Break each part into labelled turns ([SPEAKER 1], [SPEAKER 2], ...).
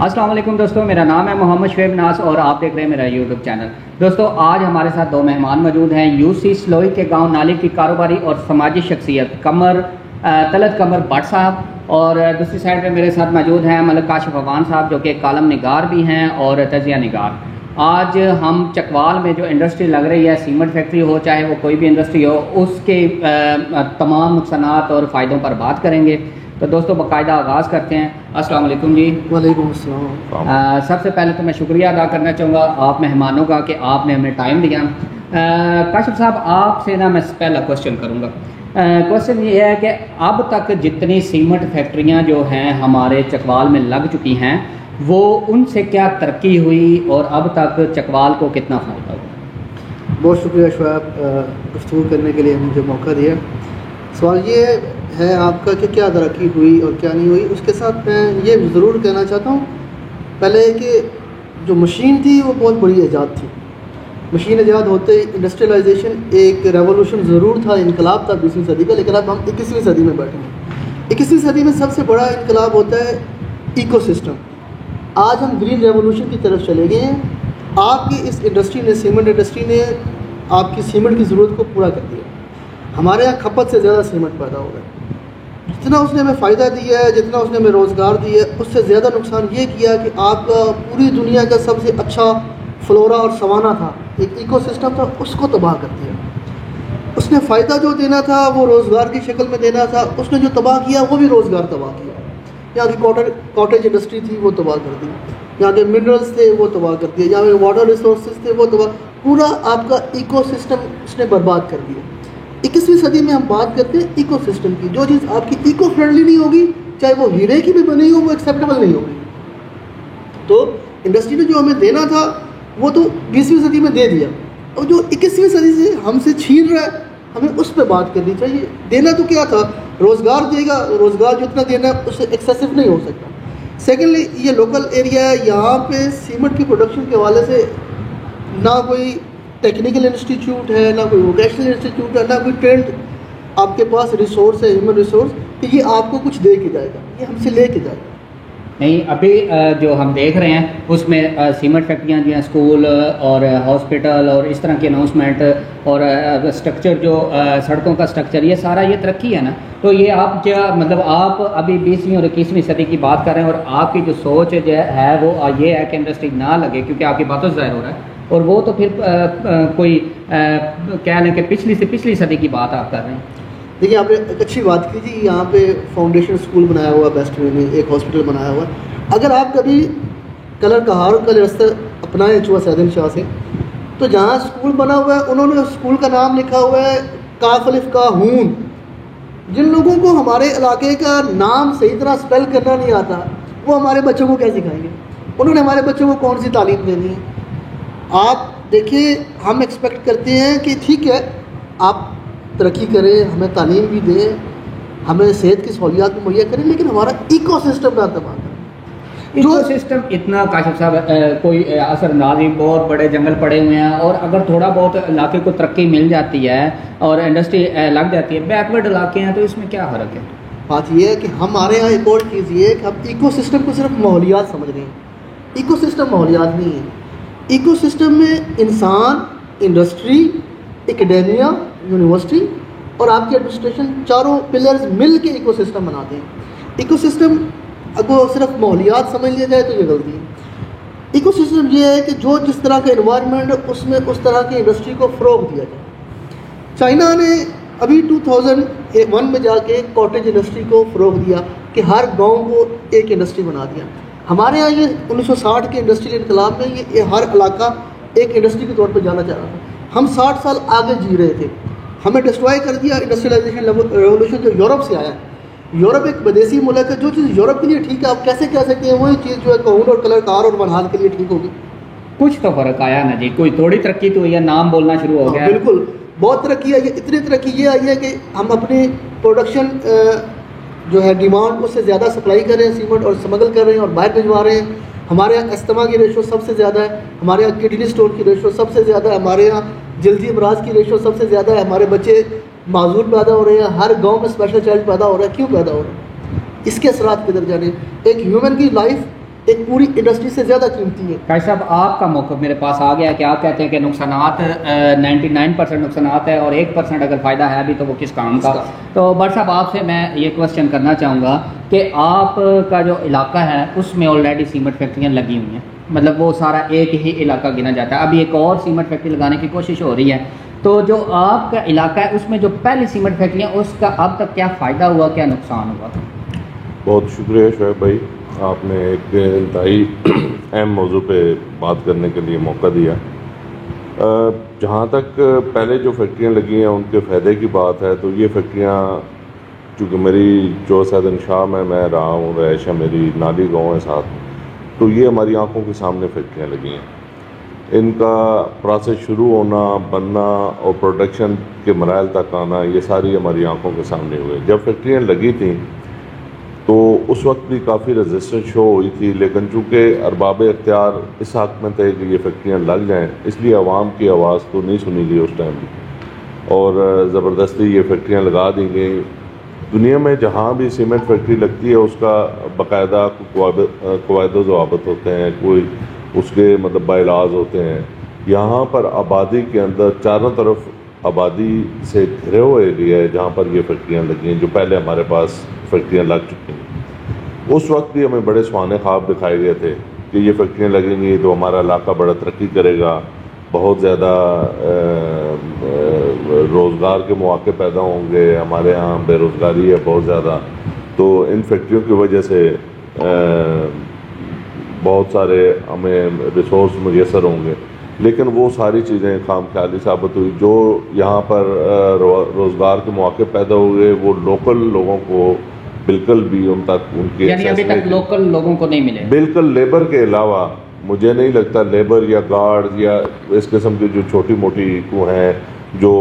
[SPEAKER 1] अस्सलाम वालेकुम दोस्तों, मेरा नाम है मोहम्मद शुएब नास और आप देख रहे हैं मेरा यूट्यूब चैनल। दोस्तों, आज हमारे साथ दो मेहमान मौजूद हैं। यूसी सलोई के गांव नाली की कारोबारी और समाजी शख्सियत तलत कमर भट्ट साहब, और दूसरी साइड पे मेरे साथ मौजूद हैं मलिक काशिफ अफगान साहब, जो कि कालम निगार भी हैं और तजिया निगार। आज हम चकवाल में जो इंडस्ट्री लग रही है, सीमेंट फैक्ट्री हो चाहे वो कोई भी इंडस्ट्री हो, उसके तमाम नुकसानात और फ़ायदों पर बात करेंगे। तो दोस्तों, बाकायदा आगाज़ करते हैं। अस्सलाम वालेकुम जी।
[SPEAKER 2] वालेकुम अस्सलाम।
[SPEAKER 1] सबसे पहले तो मैं शुक्रिया अदा करना चाहूँगा आप मेहमानों का कि आपने हमें टाइम दिया। काशिफ साहब, आपसे ना मैं पहला क्वेश्चन करूँगा। क्वेश्चन ये है कि अब तक जितनी सीमेंट फैक्ट्रियाँ जो हैं हमारे चकवाल में लग चुकी हैं, वो उनसे क्या तरक्की हुई और अब तक चकवाल को कितना फ़ायदा हुआ?
[SPEAKER 2] बहुत शुक्रिया शुएब, गुफ्तगू करने के लिए मुझे मौका दिया। सवाल ये है आपका कि क्या तरक्की हुई और क्या नहीं हुई। उसके साथ मैं ये ज़रूर कहना चाहता हूँ पहले कि जो मशीन थी वो बहुत बड़ी ईजाद थी। मशीन ईजाद होते ही इंडस्ट्रियलाइजेशन एक रेवोल्यूशन ज़रूर था, इनकलाब था 20वीं सदी का। लेकिन अब हम 21वीं सदी में बैठे हैं। 21वीं सदी में सबसे बड़ा इनकलाब होता है इकोसिस्टम। आज हम ग्रीन रेवोल्यूशन की तरफ चले गए हैं। आपकी इस इंडस्ट्री ने, सीमेंट इंडस्ट्री ने आपकी सीमेंट की ज़रूरत को पूरा कर दिया। हमारे यहाँ खपत से ज़्यादा सीमेंट पैदा हो रहा है। जितना उसने हमें फ़ायदा दिया है, जितना उसने हमें रोज़गार दिया है, उससे ज़्यादा नुकसान ये किया कि आपका पूरी दुनिया का सबसे अच्छा फ्लोरा और सवाना था, एक इकोसिस्टम था, उसको तबाह कर दिया। उसने फ़ायदा जो देना था वो रोज़गार की शक्ल में देना था, उसने जो तबाह किया वो भी रोज़गार तबाह किया। यहाँ की कॉटेज इंडस्ट्री थी वो तबाह कर दी, यहाँ के मिनरल्स थे वो तबाह कर दिए, यहाँ के वाटर रिसोर्सेज थे वो तबाह, पूरा आपका इकोसिस्टम उसने बर्बाद कर दिया। 21वीं सदी में हम बात करते हैं इकोसिस्टम की। जो चीज़ आपकी इको फ्रेंडली नहीं होगी, चाहे वो हीरे की भी बनी हो, वो एक्सेप्टेबल नहीं होगी। तो इंडस्ट्री ने जो हमें देना था वो तो 20वीं सदी में दे दिया, और जो 21वीं सदी से हमसे छीन रहा है, हमें उस पर बात करनी चाहिए। देना तो क्या था, रोज़गार देगा, रोज़गार जितना देना है उससे एक्सेसिव नहीं हो सकता। सेकेंडली, ये लोकल एरिया है, यहाँ पे सीमेंट की प्रोडक्शन के हवाले से ना कोई टेक्निकल इंस्टीट्यूट है, ना कोई वोकेशनल इंस्टीट्यूट है, ना कोई ट्रेंड आपके पास रिसोर्स है, ह्यूमन रिसोर्स, कि ये आपको कुछ दे के जाएगा, ये हमसे ले के जाएगा
[SPEAKER 1] नहीं। अभी जो हम देख रहे हैं उसमें सीमेंट फैक्ट्रियाँ जो हैं, स्कूल और हॉस्पिटल और इस तरह की अनाउंसमेंट और स्ट्रक्चर, जो सड़कों का स्ट्रक्चर, ये सारा ये तरक्की है ना। तो ये आप क्या मतलब, आप अभी 20वीं और 21वीं सदी की बात कर रहे हैं और आपकी जो सोच जो है वो ये है कि इंडस्ट्री ना लगे, क्योंकि आपकी बातों से ज़ाहिर हो रहा है, और वो तो फिर कोई कह लें कि पिछली से पिछली सदी की बात आप कर रहे हैं।
[SPEAKER 2] देखिए, आपने एक अच्छी बात की जी। यहाँ पे फाउंडेशन स्कूल बनाया हुआ है, बेस्ट वे में एक हॉस्पिटल बनाया हुआ है। अगर आप कभी कलर कहार का रास्ता अपनाएं चुआ सैदन शाह से, तो जहाँ स्कूल बना हुआ है उन्होंने स्कूल का नाम लिखा हुआ है काफ अलिफ का हून। जिन लोगों को हमारे इलाके का नाम सही तरह स्पेल करना नहीं आता, वो हमारे बच्चों को क्या सिखाएंगे? उन्होंने हमारे बच्चों को कौन सी तालीम देनी है? आप देखिए, हम एक्सपेक्ट करते हैं कि ठीक है, आप तरक्की करें, हमें तालीम भी दें, हमें सेहत की सहूलियात भी मुहैया करें, लेकिन हमारा इकोसिस्टम ना तबाह करें।
[SPEAKER 1] इकोसिस्टम इतना काशिफ साहब, कोई असरअंदाज नहीं, बहुत बड़े जंगल पड़े हुए हैं, और अगर थोड़ा बहुत इलाके को तरक्की मिल जाती है और इंडस्ट्री लग जाती है, बैकवर्ड इलाके हैं, तो इसमें क्या फ़र्क है?
[SPEAKER 2] बात यह है कि हमारे यहाँ एक और चीज़ ये है कि हम इकोसिस्टम को सिर्फ माहौलियात समझ रहे हैं। इकोसिस्टम माहौलियात नहीं है। इकोसिस्टम में इंसान, इंडस्ट्री, एकेडेमिया, यूनिवर्सिटी और आपकी एडमिनिस्ट्रेशन, चारों पिलर्स मिल के इकोसिस्टम बनाते हैं। इकोसिस्टम अगर सिर्फ माहौलियात समझ लिया जाए तो ये गलती है। इकोसिस्टम ये है कि जो जिस तरह का एनवायरनमेंट है उसमें उस तरह की इंडस्ट्री को फ़रोग़ दिया जाए। चाइना ने अभी 2001 में जाके कॉटेज इंडस्ट्री को फ़रोग़ दिया कि हर गाँव को एक इंडस्ट्री बना दिया। हमारे यहाँ ये 1960 के इंडस्ट्रियल इनकलाब में ये हर इलाका एक इंडस्ट्री के तौर पर जाना चाह रहा था। हम 60 साल आगे जी रहे थे, हमें डिस्ट्रॉय कर दिया इंडस्ट्रियलाइजेशन रेवोल्यूशन जो यूरोप से आया। यूरोप एक विदेशी मुल्क है। जो चीज़ यूरोप के लिए ठीक है, आप कैसे कह सकते हैं वही चीज़ जो है कहून और कलर कार और बनहाल के लिए ठीक होगी?
[SPEAKER 1] कुछ तो फ़र्क आया ना जी, कोई थोड़ी तरक्की तो हुई है, नाम बोलना शुरू हो गया।
[SPEAKER 2] बिल्कुल, बहुत तरक्की आई है। इतनी तरक्की ये आई है कि हम अपनी प्रोडक्शन जो है डिमांड उससे ज़्यादा सप्लाई कर रहे हैं सीमेंट, और स्मगल कर रहे हैं और बाहर भिजवा रहे हैं। हमारे यहाँ अस्थमा की रेशो सबसे ज़्यादा है, हमारे यहाँ किडनी स्टोन की रेशो सबसे ज़्यादा है, हमारे यहाँ जल्दी अमराज की रेशो सबसे ज़्यादा है। हमारे बच्चे माजूर पैदा हो रहे हैं, हर गांव में स्पेशल चाइल्ड पैदा हो रहा है। क्यों पैदा हो रहा है? इसके असरात किधर जाने? एक ह्यूमन की लाइफ एक पूरी इंडस्ट्री से ज़्यादा कीमती है।
[SPEAKER 1] भाई साहब, आपका मौक़िफ़ मेरे पास आ गया कि आप कहते हैं कि नुकसानात 99% नुकसानात है और 1% अगर फ़ायदा है भी तो वो किस काम का। तो बट साहब, आपसे मैं ये क्वेश्चन करना चाहूँगा कि आपका जो इलाका है उसमें ऑलरेडी सीमेंट फैक्ट्रियाँ लगी हुई हैं, मतलब वो सारा एक ही इलाका गिना जाता है। अभी एक और सीमेंट फैक्ट्री लगाने की कोशिश हो रही है, तो जो आपका इलाका है उसमें जो पहली सीमेंट फैक्ट्रियाँ, उसका अब तक क्या फ़ायदा हुआ, क्या नुकसान हुआ?
[SPEAKER 3] बहुत शुक्रिया शोएब भाई, आपने एक इंतहाई अहम मौजू पे बात करने के लिए मौका दिया। जहाँ तक पहले जो फैक्ट्रियाँ लगी हैं उनके फ़ायदे की बात है, तो ये फैक्ट्रियाँ चूँकि मेरी जो सैदन शाह में मैं रहा हूँ, रहायश है मेरी, नाली गाँव है साथ, तो ये हमारी आंखों के सामने फैक्ट्रियाँ लगी हैं। इनका प्रोसेस शुरू होना, बनना और प्रोडक्शन के मराहल तक आना, ये सारी हमारी आंखों के सामने हुए। जब फैक्ट्रियाँ लगी थी तो उस वक्त भी काफ़ी रेजिस्टेंस शो हुई थी, लेकिन चूँकि अरबाब इख्तियार इस हक़ में थे कि ये फैक्ट्रियाँ लग जाएँ, इसलिए आवाम की आवाज़ तो नहीं सुनी गई उस टाइम भी और ज़बरदस्ती ये फैक्ट्रियाँ लगा दी गई। दुनिया में जहाँ भी सीमेंट फैक्ट्री लगती है उसका बाकायदा कवायद ज़वाबित होते हैं, कोई उसके मतलब बायलाज होते हैं। यहाँ पर आबादी के अंदर चारों तरफ आबादी से घिरे हुए एरिया है जहाँ पर ये फैक्ट्रियाँ लगी हैं, जो पहले हमारे पास फैक्ट्रियाँ लग चुकी हैं। उस वक्त भी हमें बड़े सुहाने ख्वाब दिखाए गए थे कि ये फैक्ट्रियाँ लगेंगी तो हमारा इलाका बड़ा तरक्की करेगा, बहुत ज़्यादा रोज़गार के मौके पैदा होंगे, हमारे यहाँ बेरोज़गारी है बहुत ज़्यादा, तो इन फैक्ट्रियों की वजह से बहुत सारे हमें रिसोर्स मुयसर होंगे। लेकिन वो सारी चीज़ें खामख्याली साबित हुई। जो यहाँ पर रोज़गार के मौके पैदा हुए वो लोकल लोगों को बिल्कुल भी उन तक उनके
[SPEAKER 1] यानी अभी तक लोकल लोगों को नहीं मिले।
[SPEAKER 3] बिल्कुल लेबर के अलावा मुझे नहीं लगता लेबर या गार्ड या इस किस्म की जो छोटी मोटी को हैं जो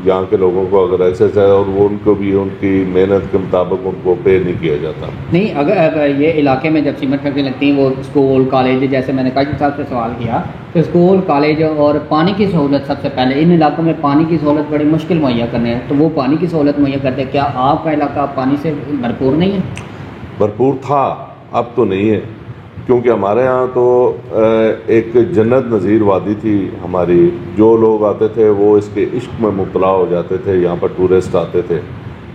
[SPEAKER 3] यहाँ के लोगों को अगर एक्सेस है और वो उनको भी उनकी मेहनत के मुताबिक उनको पे नहीं किया जाता।
[SPEAKER 1] नहीं, अगर ये इलाके में जब सीमेंट फैक्ट्री लगती हैं, वो स्कूल कॉलेज, जैसे मैंने काजी साहब से सवाल किया, तो स्कूल कॉलेज और पानी की सहूलत सबसे पहले, इन इलाकों में पानी की सहूलत बड़ी मुश्किल मुहैया करने हैं, तो वो पानी की सहूलत मुहैया करते हैं। क्या आपका इलाका पानी से भरपूर नहीं है?
[SPEAKER 3] भरपूर था, अब तो नहीं है, क्योंकि हमारे यहाँ तो एक जन्नत नज़ीर वादी थी हमारी। जो लोग आते थे वो इसके इश्क में मुब्तला हो जाते थे, यहाँ पर टूरिस्ट आते थे,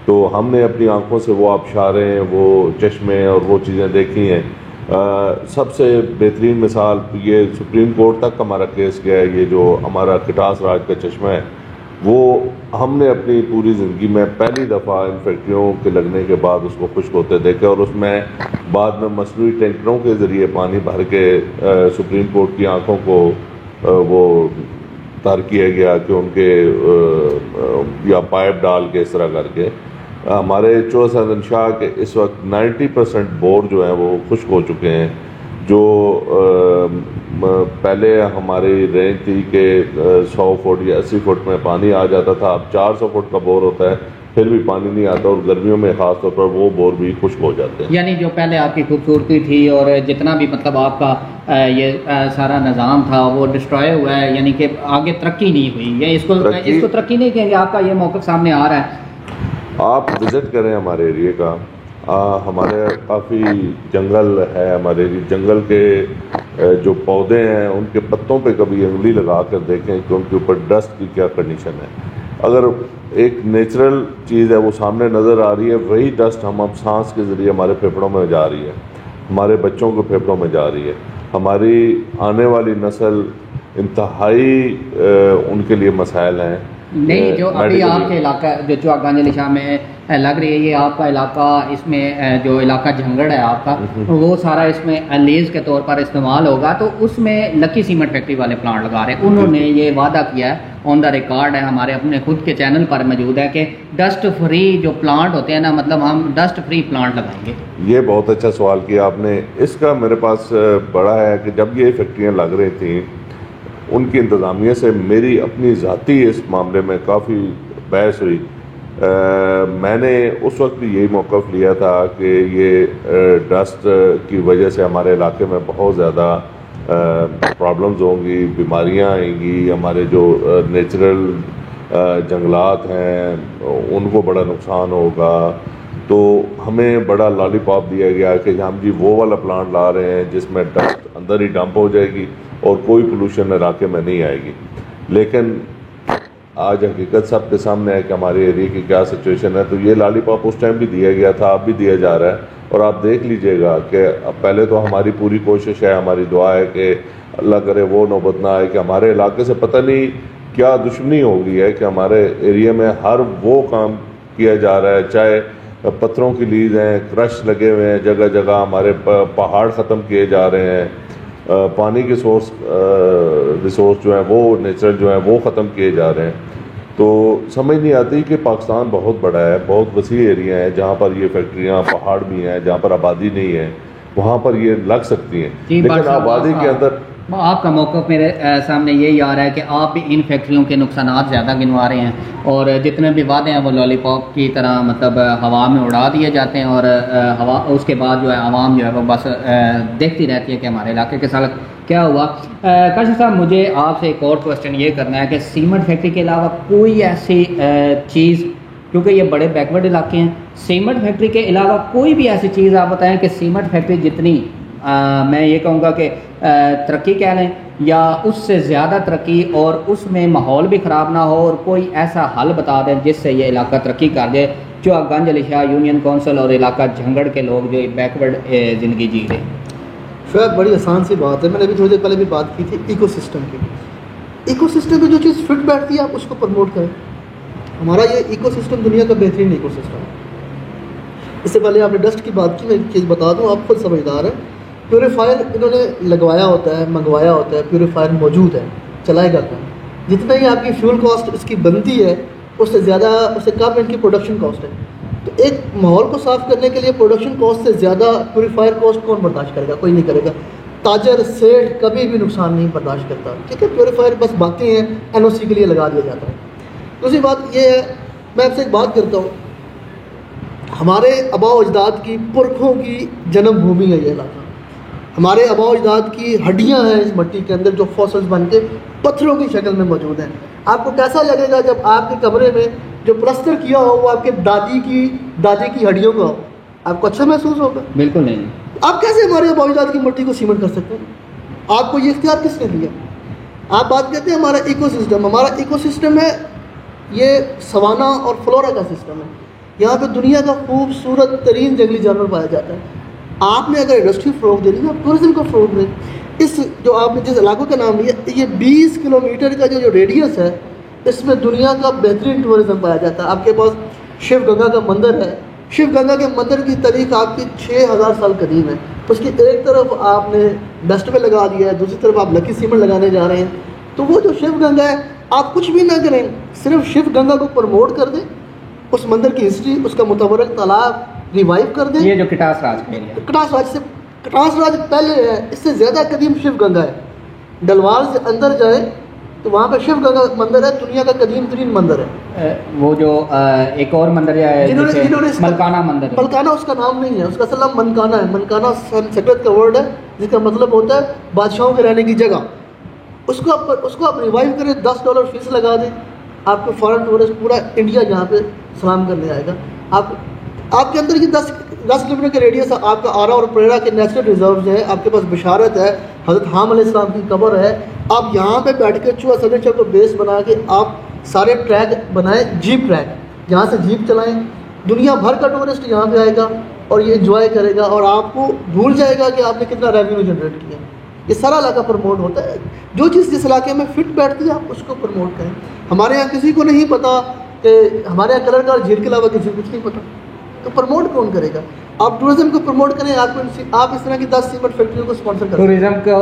[SPEAKER 3] तो हमने अपनी आंखों से वो आबशारें, वो चश्मे और वो चीज़ें देखी हैं। सबसे बेहतरीन मिसाल ये सुप्रीम कोर्ट तक हमारा केस गया है, ये जो हमारा खटास राज का चश्मा है, वो हमने अपनी पूरी ज़िंदगी में पहली दफ़ा इन फैक्ट्रियों के लगने के बाद उसको खुश्क होते देखा और उसमें बाद में मसनूई टैंकरों के ज़रिए पानी भर के सुप्रीम कोर्ट की आंखों को वो तर किया गया कि उनके या पाइप डाल के इस तरह करके हमारे चौसदन शाह के इस वक्त 90% बोर जो हैं वो खुश्क हो चुके हैं। जो पहले हमारी रेंज थी कि 100 फुट या 80 फुट में पानी आ जाता था, अब 400 फुट का बोर होता है, फिर भी पानी नहीं आता और गर्मियों में ख़ास तौर पर वो बोर भी खुश्क हो जाते हैं।
[SPEAKER 1] यानी जो पहले आपकी खूबसूरती थी और जितना भी मतलब आपका ये सारा निज़ाम था वो डिस्ट्रॉय हुआ है, यानी कि आगे तरक्की नहीं हुई, या इसको तरक्की नहीं कहेंगे, आपका ये मौक़िफ़ सामने आ रहा है।
[SPEAKER 3] आप विज़िट करें हमारे एरिए का, हमारे काफ़ी जंगल है, हमारे जंगल के जो पौधे हैं उनके पत्तों पे कभी उंगली लगा कर देखें कि उनके ऊपर डस्ट की क्या कंडीशन है। अगर एक नेचुरल चीज़ है वो सामने नज़र आ रही है, वही डस्ट हम अब सांस के ज़रिए हमारे फेफड़ों में जा रही है, हमारे बच्चों के फेफड़ों में जा रही है। हमारी आने वाली नस्ल इंतहाई उनके लिए मसाइल हैं।
[SPEAKER 1] नहीं, जो अभी आपके इलाका जो चौगांजली शाह में लग रही है, ये आपका इलाका, इसमें जो इलाका झंगड़ है आपका, वो सारा इसमें लीज के तौर पर इस्तेमाल होगा, तो उसमें लकी सीमेंट फैक्ट्री वाले प्लांट लगा रहे हैं। उन्होंने ये वादा किया है, ऑन द रिकॉर्ड है, हमारे अपने खुद के चैनल पर मौजूद है कि डस्ट फ्री जो प्लांट होते हैं ना, मतलब हम डस्ट फ्री प्लांट लगाएंगे।
[SPEAKER 3] ये बहुत अच्छा सवाल किया आपने। इसका मेरे पास बड़ा है कि जब ये फैक्ट्रियाँ लग रही थी उनकी इंतज़ामिया से मेरी अपनी ज़ाती इस मामले में काफ़ी बहस हुई। मैंने उस वक्त भी यही मौक़िफ़ लिया था कि ये डस्ट की वजह से हमारे इलाके में बहुत ज़्यादा प्रॉब्लम्स होंगी, बीमारियां आएंगी, हमारे जो नेचुरल जंगलात हैं उनको बड़ा नुकसान होगा। तो हमें बड़ा लॉलीपॉप दिया गया कि हम जी वो वाला प्लांट ला रहे हैं जिसमें डस्ट अंदर ही डंप हो जाएगी और कोई पोल्यूशन इलाके में नहीं आएगी। लेकिन आज हकीकत सबके सामने है कि हमारे एरिया की क्या सिचुएशन है। तो ये लॉलीपॉप उस टाइम भी दिया गया था, अब भी दिया जा रहा है, और आप देख लीजिएगा कि अब पहले तो हमारी पूरी कोशिश है, हमारी दुआ है कि अल्लाह करे वो नौबत ना आए कि हमारे इलाके से पता नहीं क्या दुश्मनी हो गई है कि हमारे एरिया में हर वो काम किया जा रहा है, चाहे पत्थरों की लीज हैं, क्रश लगे हुए हैं जगह जगह, हमारे पहाड़ ख़त्म किए जा रहे हैं, पानी के रिसोर्स जो हैं वो नेचुरल जो हैं वो ख़त्म किए जा रहे हैं। तो समझ नहीं आती कि पाकिस्तान बहुत बड़ा है, बहुत वसी एरिया है जहाँ पर ये फैक्ट्रियाँ, पहाड़ भी हैं, जहाँ पर आबादी नहीं है वहाँ पर ये लग सकती हैं, लेकिन आबादी के अंदर
[SPEAKER 1] आपका मौक़िफ़ मेरे सामने यही आ रहा है कि आप भी इन फैक्ट्रियों के नुकसानात ज़्यादा गिनवा रहे हैं और जितने भी वादे हैं वो लॉलीपॉप की तरह मतलब हवा में उड़ा दिए जाते हैं और हवा उसके बाद जो है आवाम जो है वो बस देखती रहती है कि हमारे इलाके के साथ क्या हुआ। काशिफ साहब, मुझे आपसे एक और क्वेश्चन ये करना है कि सीमेंट फैक्ट्री के अलावा कोई ऐसी चीज़, क्योंकि ये बड़े बैकवर्ड इलाके हैं, सीमेंट फैक्ट्री के अलावा कोई भी ऐसी चीज़ आप बताएं कि सीमेंट फैक्ट्री जितनी मैं ये कहूँगा कि तरक्की कह लें या उससे ज़्यादा तरक्की और उसमें माहौल भी ख़राब ना हो, और कोई ऐसा हल बता दें जिससे ये इलाका तरक्की कर जाए, जो गंज अली शाह यूनियन कौंसिल और इलाका झंगड़ के लोग जो बैकवर्ड ज़िंदगी जी रहे हैं।
[SPEAKER 2] शायद बड़ी आसान सी बात है, मैंने अभी थोड़ी देर पहले भी बात की थी इकोसिस्टम की। इकोसिस्टम में जो चीज़ फिट बैठती है आप उसको प्रमोट करें। हमारा ये इकोसिस्टम दुनिया का बेहतरीन इकोसिस्टम है। इससे पहले आपने डस्ट की बात की, मैं एक चीज़ बता दूँ, आप खुद समझदार हैं। प्योरीफायर इन्होंने लगवाया होता है, मंगवाया होता है, प्योरीफायर मौजूद है, चलाएगा कौन? जितना ही आपकी फ्यूल कॉस्ट इसकी बनती है उससे ज़्यादा, उससे कम इनकी प्रोडक्शन कॉस्ट है। तो एक माहौल को साफ़ करने के लिए प्रोडक्शन कॉस्ट से ज़्यादा प्योरीफायर कॉस्ट कौन बर्दाश्त करेगा? कोई नहीं करेगा। ताजर सेठ कभी भी नुकसान नहीं बर्दाश्त करता, ठीक है। प्योरीफायर बस बाकी हैं, NOC के लिए लगा दिया जाता है। दूसरी बात ये है, मैं आपसे एक बात करता हूँ, हमारे आबाओ अजदाद की, पुरखों की जन्मभूमि है ये इलाका। हमारे आबाओ अजदाद की हड्डियाँ हैं इस मिट्टी के अंदर जो फॉसिल्स बन के पत्थरों की शक्ल में मौजूद हैं। आपको कैसा लगेगा जब आपके कमरे में जो प्लस्तर किया हो वो आपके दादी की हड्डियों का हो? आपको अच्छा महसूस होगा?
[SPEAKER 1] बिल्कुल नहीं।
[SPEAKER 2] आप कैसे हमारे आबाओ अजदाद की मिट्टी को सीमेंट कर सकते हैं? आपको ये इख्तियार किसने दिया? आप बात करते हैं हमारा इकोसिस्टम है, ये सवाना और फ्लोरा का सिस्टम है। यहाँ पे दुनिया का खूबसूरत तरीन जंगली जानवर पाया जाता है। आपने अगर इंडस्ट्री फ़रोग़ देनी है, आप टूरिज़्म को फ़रोग़ दें। इस जो आपने जिस इलाकों का नाम लिया, ये 20 किलोमीटर का जो रेडियस है, इसमें दुनिया का बेहतरीन टूरिज़्म पाया जाता है। आपके पास शिव गंगा का मंदिर है। शिव गंगा के मंदिर की तारीख आपकी 6000 साल कदीम है। उसकी एक तरफ आपने डस्ट पे लगा दिया है, दूसरी तरफ आप लकी सीमेंट लगाने जा रहे हैं। तो वो जो शिव गंगा है, आप कुछ भी ना करें, सिर्फ शिव गंगा को प्रमोट कर दें, उस मंदिर की हिस्ट्री, उसका मुतबरक तालाब रिवाइव कर दें।
[SPEAKER 1] ये जो कटास राज
[SPEAKER 2] पहले है, इससे ज़्यादा कदीम शिव गंगा है। डलवाल से अंदर जाए तो वहाँ पे शिव गंगा मंदिर है, दुनिया का कदीम तरीन मंदिर है।
[SPEAKER 1] वो जो एक और मंदिर है
[SPEAKER 2] जिन्होंने
[SPEAKER 1] मलकाना मंदिर,
[SPEAKER 2] मलकाना उसका नाम नहीं है, उसका असल नाम मनकाना है। मनकाना संस्कृत का वर्ड है जिसका मतलब होता है बादशाहों के रहने की जगह। उसको आप रिवाइव करें, $10 फीस लगा दें, आपको फॉरेन टूरिस्ट पूरा इंडिया यहाँ पे सलाम करने आएगा। आपके अंदर ये 10 किलोमीटर के रेडियस है। आपका आरा और परेरा के नेचुरल रिजर्व्स है, आपके पास बिशारत है, हज़रत हाम अलैहिस्सलाम की कब्र है। आप यहाँ पे बैठ के चूहा सिग्नेचर को बेस बना के आप सारे ट्रैक बनाएं, जीप ट्रैक, यहाँ से जीप चलाएं। दुनिया भर का टूरिस्ट यहाँ पे आएगा और ये इंजॉय करेगा और आपको भूल जाएगा कि आपने कितना रेवेन्यू जनरेट किया। ये सारा इलाका प्रमोट होता है। जो चीज़ जिस इलाके में फिट बैठती है आप उसको प्रमोट करें। हमारे यहाँ किसी को नहीं पता कि हमारे यहाँ कलर का झील के अलावा किसी को कुछ नहीं पता, तो प्रमोट कौन करेगा? आप टूरिज्म को प्रमोट करें। आप इस तरह की 10 सीमेंट फैक्ट्रियों को स्पॉन्सर करें।
[SPEAKER 1] टूरिज्म को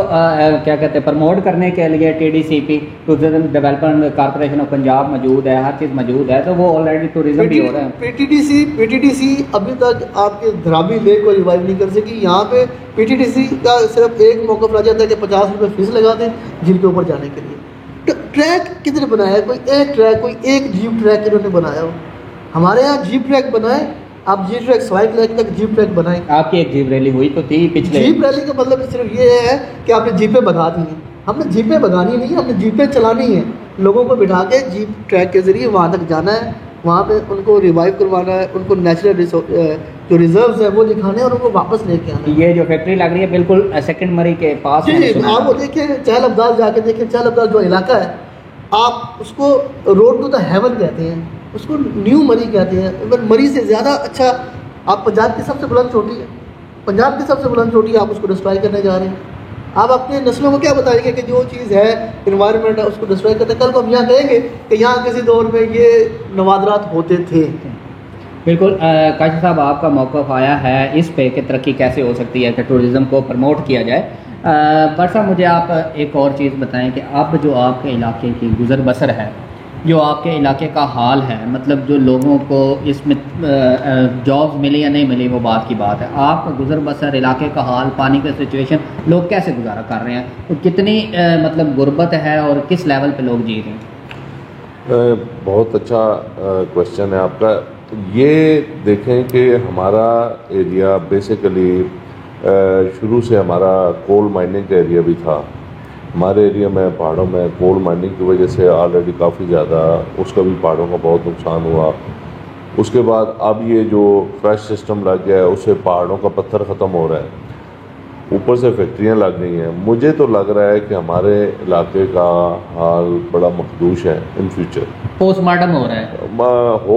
[SPEAKER 1] क्या कहते हैं, प्रमोट करने के लिए TDCP, tourism development corporation of Punjab मौजूद है, हर चीज़ मौजूद है, तो वो ऑलरेडी टूरिज्म भी हो रहा है।
[SPEAKER 2] PTDC अभी तक आपके धराबी लेक को रिवाइव नहीं कर सकी। यहाँ पे PTDC का सिर्फ एक मौका रह जाता है कि 50 रुपये फीस लगा दें झील के ऊपर जाने के लिए। तो ट्रैक कितने बनाया? कोई एक जीप ट्रैक इन्होंने बनाया हो। हमारे यहाँ जीप ट्रैक बनाए, आप जीप ट्रैक स्वाइक लेक तक जीप ट्रैक बनाए।
[SPEAKER 1] आपकी एक जीप रैली हुई तो थी पिछले।
[SPEAKER 2] जीप रैली का मतलब सिर्फ ये है कि आपने जीपें भगा दी हैं। हमने जीपें भगानी नहीं है, हमने जीपें चलानी है। लोगों को बिठा के जीप ट्रैक के ज़रिए वहाँ तक जाना है, वहाँ पे उनको रिवाइव करवाना है, उनको नेचुरल जो रिजर्व्स है वो दिखाने और उनको वापस लेके आना है।
[SPEAKER 1] ये जो फैक्ट्री लग रही है बिल्कुल सेकंड मरी के पास
[SPEAKER 2] जी जी, आप वो देखें चहल अब्दाल जाके देखें, चहल अब्दाल जो इलाका है आप उसको रोड टू द हेवन कहते हैं, उसको न्यू मरी कहते हैं। इवन मरी से ज़्यादा अच्छा आप पंजाब की सबसे बुलंद चोटी है, पंजाब की सबसे बुलंद चोटी आप उसको डिस्ट्रॉय करने जा रहे हैं। आप अपने नस्लों को क्या बताएंगे कि जो चीज़ है इन्वायरमेंट है उसको डिस्ट्रॉय करते हैं। कल को हम यहाँ कहेंगे कि यहाँ किसी दौर में ये नवादरात होते थे।
[SPEAKER 1] बिल्कुल काशिफ साहब, आपका मौक़िफ़ आया है इस पे कि तरक्की कैसे हो सकती है कि टूरिज़्म को प्रमोट किया जाए। पर साहब मुझे आप एक और चीज़ बताएं कि अब जो आपके इलाके की गुज़र बसर है, जो आपके इलाके का हाल है, मतलब जो लोगों को इसमें जॉब्स मिली या नहीं मिली वो बात की बात है, आपका गुज़र बसर इलाके का हाल, पानी का सिचुएशन, लोग कैसे गुजारा कर रहे हैं, तो कितनी मतलब गुर्बत है और किस लेवल पे लोग जी रहे हैं?
[SPEAKER 3] बहुत अच्छा क्वेश्चन है आपका। ये देखें कि हमारा एरिया बेसिकली शुरू से हमारा कोल माइनिंग का एरिया भी था। हमारे एरिया में पहाड़ों में कोल माइनिंग की वजह से ऑलरेडी काफ़ी ज़्यादा उसका भी पहाड़ों का बहुत नुकसान हुआ। उसके बाद अब ये जो फ्रेश सिस्टम लग गया है उससे पहाड़ों का पत्थर ख़त्म हो रहा है, ऊपर से फैक्ट्रियाँ लग गई हैं। मुझे तो लग रहा है कि हमारे इलाके का हाल बड़ा मखदूश है। इन फ्यूचर
[SPEAKER 1] पोस्टमार्टम हो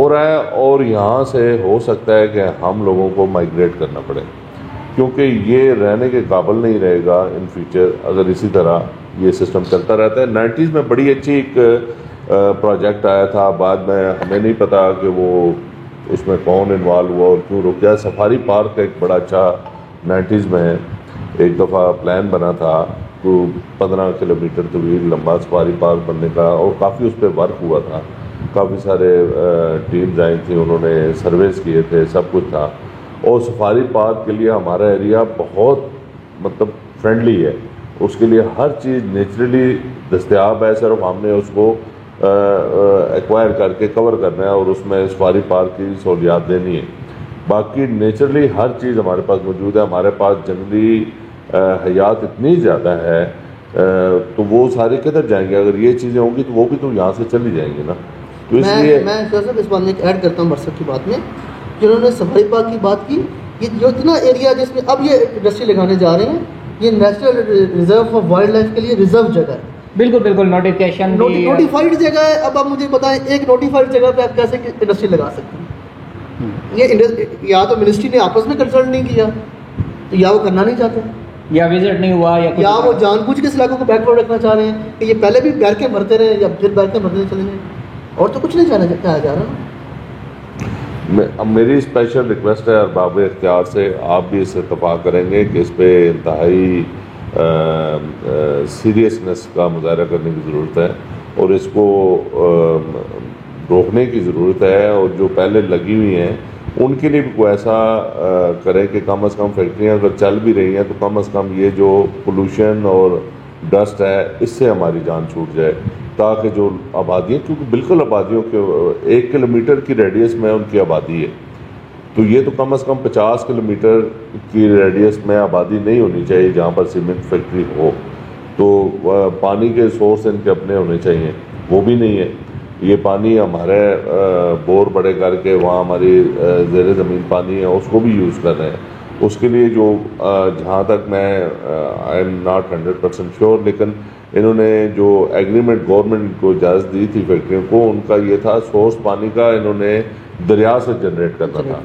[SPEAKER 1] रहा है
[SPEAKER 3] और यहाँ से हो सकता है कि हम लोगों को माइग्रेट करना पड़े, क्योंकि ये रहने के काबिल नहीं रहेगा इन फ्यूचर अगर इसी तरह ये सिस्टम चलता रहता है। 90s में बड़ी अच्छी एक प्रोजेक्ट आया था, बाद में हमें नहीं पता कि वो उसमें कौन इन्वॉल्व हुआ और क्यों रुक गया। सफारी पार्क का एक बड़ा अच्छा 90s में एक दफ़ा प्लान बना था, तो 15 किलोमीटर तवील लंबा सफारी पार्क बनने का, और काफ़ी उस पर वर्क हुआ था। काफ़ी सारे टीम्स आई थी, उन्होंने सर्वेस किए थे, सब कुछ था। और सफारी पार्क के लिए हमारा एरिया बहुत मतलब फ्रेंडली है, उसके लिए हर चीज़ नेचुरली दस्तयाब है। सिर्फ हमने उसको एक्वायर करके कवर करना है और उसमें सफारी पार्क की सहूलियात देनी है। बाकी नेचुरली हर चीज़ हमारे पास मौजूद है। हमारे पास जंगली हयात इतनी ज़्यादा है, तो वो सारे किधर जाएंगे? अगर ये चीज़ें होंगी तो वो भी तो यहाँ से चली जाएंगी ना। तो इसलिए
[SPEAKER 2] मैं इस बात में ऐड करता हूँ मरसद की बात में, जिन्होंने सफारी पार्क की बात की, ये जो इतना एरिया जिसमें अब ये इंडस्ट्री लगाने जा रहे हैं, ये national reserve of wild life के लिए रिजर्व जगह है।
[SPEAKER 1] बिल्कुल बिल्कुल, नोटिफिकेशन
[SPEAKER 2] नोटिफाइड जगह है। अब आप मुझे बताएं, एक नोटिफाइड जगह पे आप कैसे इंडस्ट्री लगा सकते हैं? ये या तो मिनिस्ट्री ने आपस में कंसल्ट नहीं किया, तो या वो करना नहीं चाहते,
[SPEAKER 1] या विजिट नहीं हुआ, या
[SPEAKER 2] वो जानबूझ के इस इलाकों को बैकवर्ड रखना चाह रहे हैं कि ये पहले भी बैठ के मरते रहे या फिर बैठ के मरते चले जाए, और तो कुछ नहीं चाहा जा रहा।
[SPEAKER 3] अब मेरी स्पेशल रिक्वेस्ट है अरबाब इख्तियार से, आप भी इससे इत्तफाक करेंगे कि इस पर इंतहाई सीरियसनेस का मुजाहरा करने की ज़रूरत है और इसको रोकने की ज़रूरत है। और जो पहले लगी हुई हैं उनके लिए भी कोई ऐसा करें कि कम से कम फैक्ट्रियाँ अगर चल भी रही हैं तो कम से कम ये जो पोल्यूशन और डस्ट है इससे हमारी जान छूट जाए, ताकि जो आबादियाँ, क्योंकि बिल्कुल आबादियों के 1 किलोमीटर की रेडियस में उनकी आबादी है, तो ये तो कम से कम 50 किलोमीटर की रेडियस में आबादी नहीं होनी चाहिए जहाँ पर सीमेंट फैक्ट्री हो। तो पानी के सोर्स इनके अपने होने चाहिए, वो भी नहीं है। ये पानी हमारे बोर बड़े करके वहाँ हमारी ज़ेरे ज़मीन पानी है उसको भी यूज़ कर रहे हैं। उसके लिए जो जहाँ तक मैं आई एम नॉट 100% श्योर, लेकिन इन्होंने जो एग्रीमेंट गवर्नमेंट को इजाज़त दी थी फैक्ट्रियों को, उनका ये था सोर्स पानी का इन्होंने दरिया से जनरेट करना था।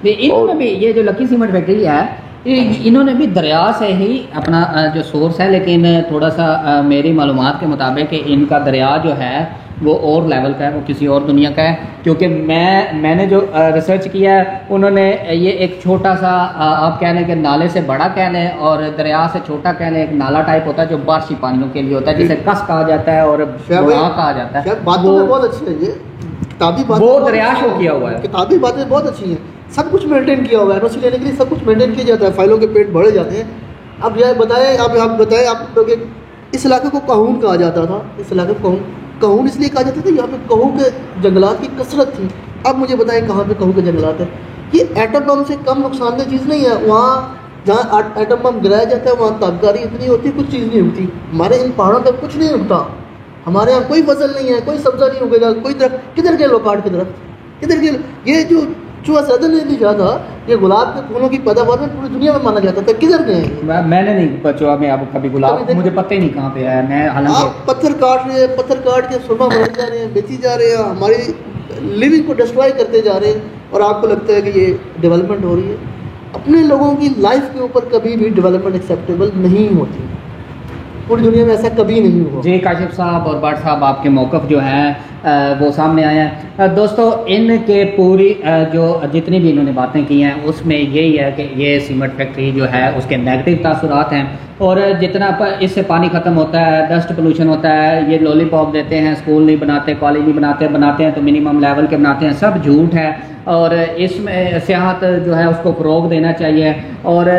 [SPEAKER 1] इन्होंने भी ये जो लकी सीमेंट फैक्ट्री है इन्होंने भी दरिया से ही अपना जो सोर्स है, लेकिन थोड़ा सा मेरी मालूमात के मुताबिक इनका दरिया जो है वो और लेवल का है, वो किसी और दुनिया का है। क्योंकि मैंने जो रिसर्च किया है उन्होंने ये एक छोटा सा आप कह लें कि नाले से बड़ा कह लें और दरिया से छोटा कह लें, एक नाला टाइप होता है जो बारिशी पानियों के लिए होता है, जिसे कस कहा जाता है और बुढ़ा कहा जाता है।
[SPEAKER 2] बातों में बहुत अच्छी है, ये किताबी बात,
[SPEAKER 1] वो दरिया शो किया हुआ है,
[SPEAKER 2] किताबी बातें बहुत अच्छी हैं, सब कुछ मेंटेन किया हुआ है। एनओसी लेने के लिए सब कुछ मेंटेन किया जाता है, फाइलों के पेट भरे जाते हैं। अब यह बताएं, आप बताएं, आप लोग इस इलाके को कहून कहा जाता था, इस इलाके को कहून इसलिए कहा जाता था यहाँ पे कहूँ के जंगलात की कसरत थी। अब मुझे बताएं कहाँ पे कहूँ के जंगलात है? ये एटम बम से कम नुकसानदेह चीज़ नहीं है। वहाँ जहाँ एटम बम गिराया जाता है वहाँ ताबकारी इतनी होती है, कुछ चीज़ नहीं होती। हमारे इन पहाड़ों पर कुछ नहीं उगता, हमारे यहाँ कोई फसल नहीं है, कोई सब्जा नहीं उगेगा, कोई दरख्त, किधर गए लोग काट के दरख्त? किधर के ये जो चूहा सदन ने लिखा था, ये गुलाब के फूलों की पैदावार में पूरी दुनिया में माना जाता था, किधर गए हैं?
[SPEAKER 1] मैंने नहीं चूहा में अब कभी गुलाब, मुझे पता ही नहीं कहाँ पे है। मैं हालांकि
[SPEAKER 2] आप पत्थर काट रहे हैं, पत्थर काट के सुरमा बनाए जा रहे हैं, बेची जा रहे हैं, हमारी लिविंग को डिस्ट्रॉय करते जा रहे हैं, और आपको लगता है कि ये डेवलपमेंट हो रही है। अपने लोगों की लाइफ के ऊपर कभी भी डेवलपमेंट एक्सेप्टेबल नहीं होती, पूरी दुनिया में ऐसा कभी नहीं हुआ।
[SPEAKER 1] जी काशिफ साहब और भट्ट साहब, आपके मौक़िफ़ जो हैं वो सामने आए हैं। दोस्तों, इनके पूरी जो जितनी भी इन्होंने बातें की हैं उसमें यही है कि ये सीमेंट फैक्ट्री जो है उसके नेगेटिव तासुरात हैं, और जितना इससे पानी ख़त्म होता है, डस्ट पोल्यूशन होता है, ये लॉलीपॉप देते हैं, स्कूल नहीं बनाते, कॉलेज नहीं बनाते, बनाते हैं तो मिनिमम लेवल के बनाते हैं, सब झूठ है। और इसमें सियाहत जो है उसको फ़रोग देना चाहिए, और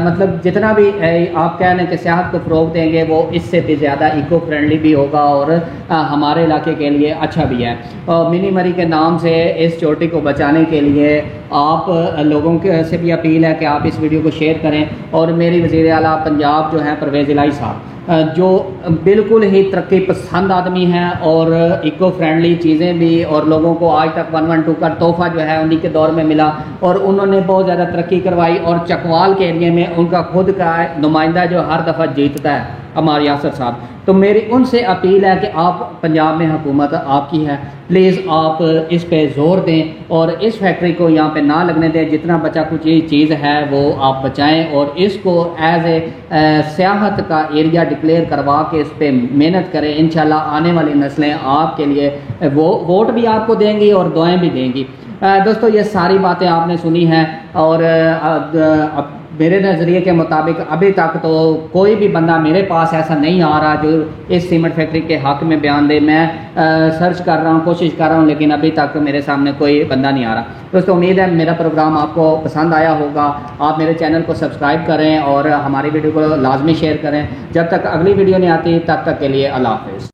[SPEAKER 1] मतलब जितना भी आप कह लें कि सियाहत को फ़रोग देंगे वो इससे भी ज़्यादा इको फ्रेंडली भी होगा और हमारे इलाके के लिए अच्छा भी है। और मिनी मरी के नाम से इस चोटी को बचाने के लिए आप लोगों के से भी अपील है कि आप इस वीडियो को शेयर करें। और मेरी वज़ीर आला पंजाब जो है परवेज़ इलाही साहब, जो बिल्कुल ही तरक्की पसंद आदमी हैं और इको फ्रेंडली चीज़ें भी, और लोगों को आज तक 112 का तोहफ़ा जो है उन्हीं के दौर में मिला, और उन्होंने बहुत ज़्यादा तरक्की करवाई, और चकवाल के एरिए में उनका खुद का नुमाइंदा जो हर दफ़ा जीतता है अमार यासर साहब। तो मेरी उनसे अपील है कि आप पंजाब में हुकूमत आपकी है, प्लीज़ आप इस पे ज़ोर दें और इस फैक्ट्री को यहाँ पे ना लगने दें। जितना बचा कुछ चीज़ है वो आप बचाएं, और इसको एज ए सियाहत का एरिया डिक्लेयर करवा के इस पर मेहनत करें। इंशाल्लाह आने वाली नस्लें आपके लिए वो वोट भी आपको देंगी और दुआएं भी देंगी। दोस्तों, ये सारी बातें आपने सुनी हैं, और अब मेरे नज़रिए के मुताबिक अभी तक तो कोई भी बंदा मेरे पास ऐसा नहीं आ रहा जो इस सीमेंट फैक्ट्री के हक़ में बयान दे। मैं सर्च कर रहा हूँ, कोशिश कर रहा हूँ, लेकिन अभी तक मेरे सामने कोई बंदा नहीं आ रहा। दोस्तों, उम्मीद है मेरा प्रोग्राम आपको पसंद आया होगा। आप मेरे चैनल को सब्सक्राइब करें और हमारी वीडियो को लाजमी शेयर करें। जब तक अगली वीडियो नहीं आती तब तक के लिए अल्लाह हाफ़िज़।